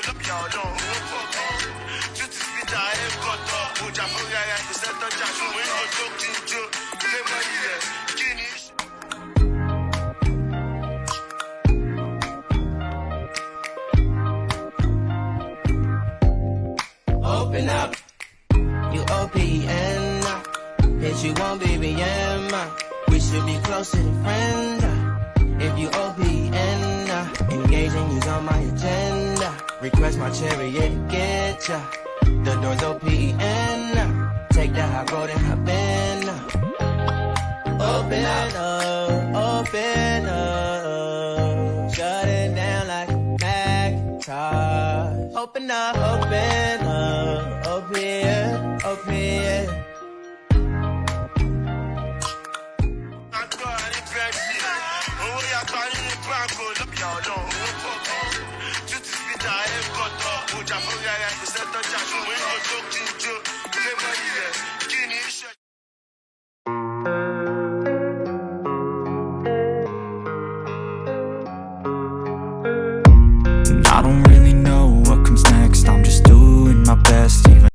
y'all don't. Just to speed I ain't got up. Would you forget I have to set the jazz? We ain't talking to play my ear. Guinness. Open up, you OPN. Bitch, you won't BBM. We should be closer than friends. If you OPN, engaging you's on my agenda. Request my chariot to get ya. The door's OPN. Take the high road and hop in. Open up, open up. Shut it down like Macintosh. Open up, open up. Open, open. Y'all don't. Just to speed I ain't got up. Would you forget I have to set the jazz? We ain't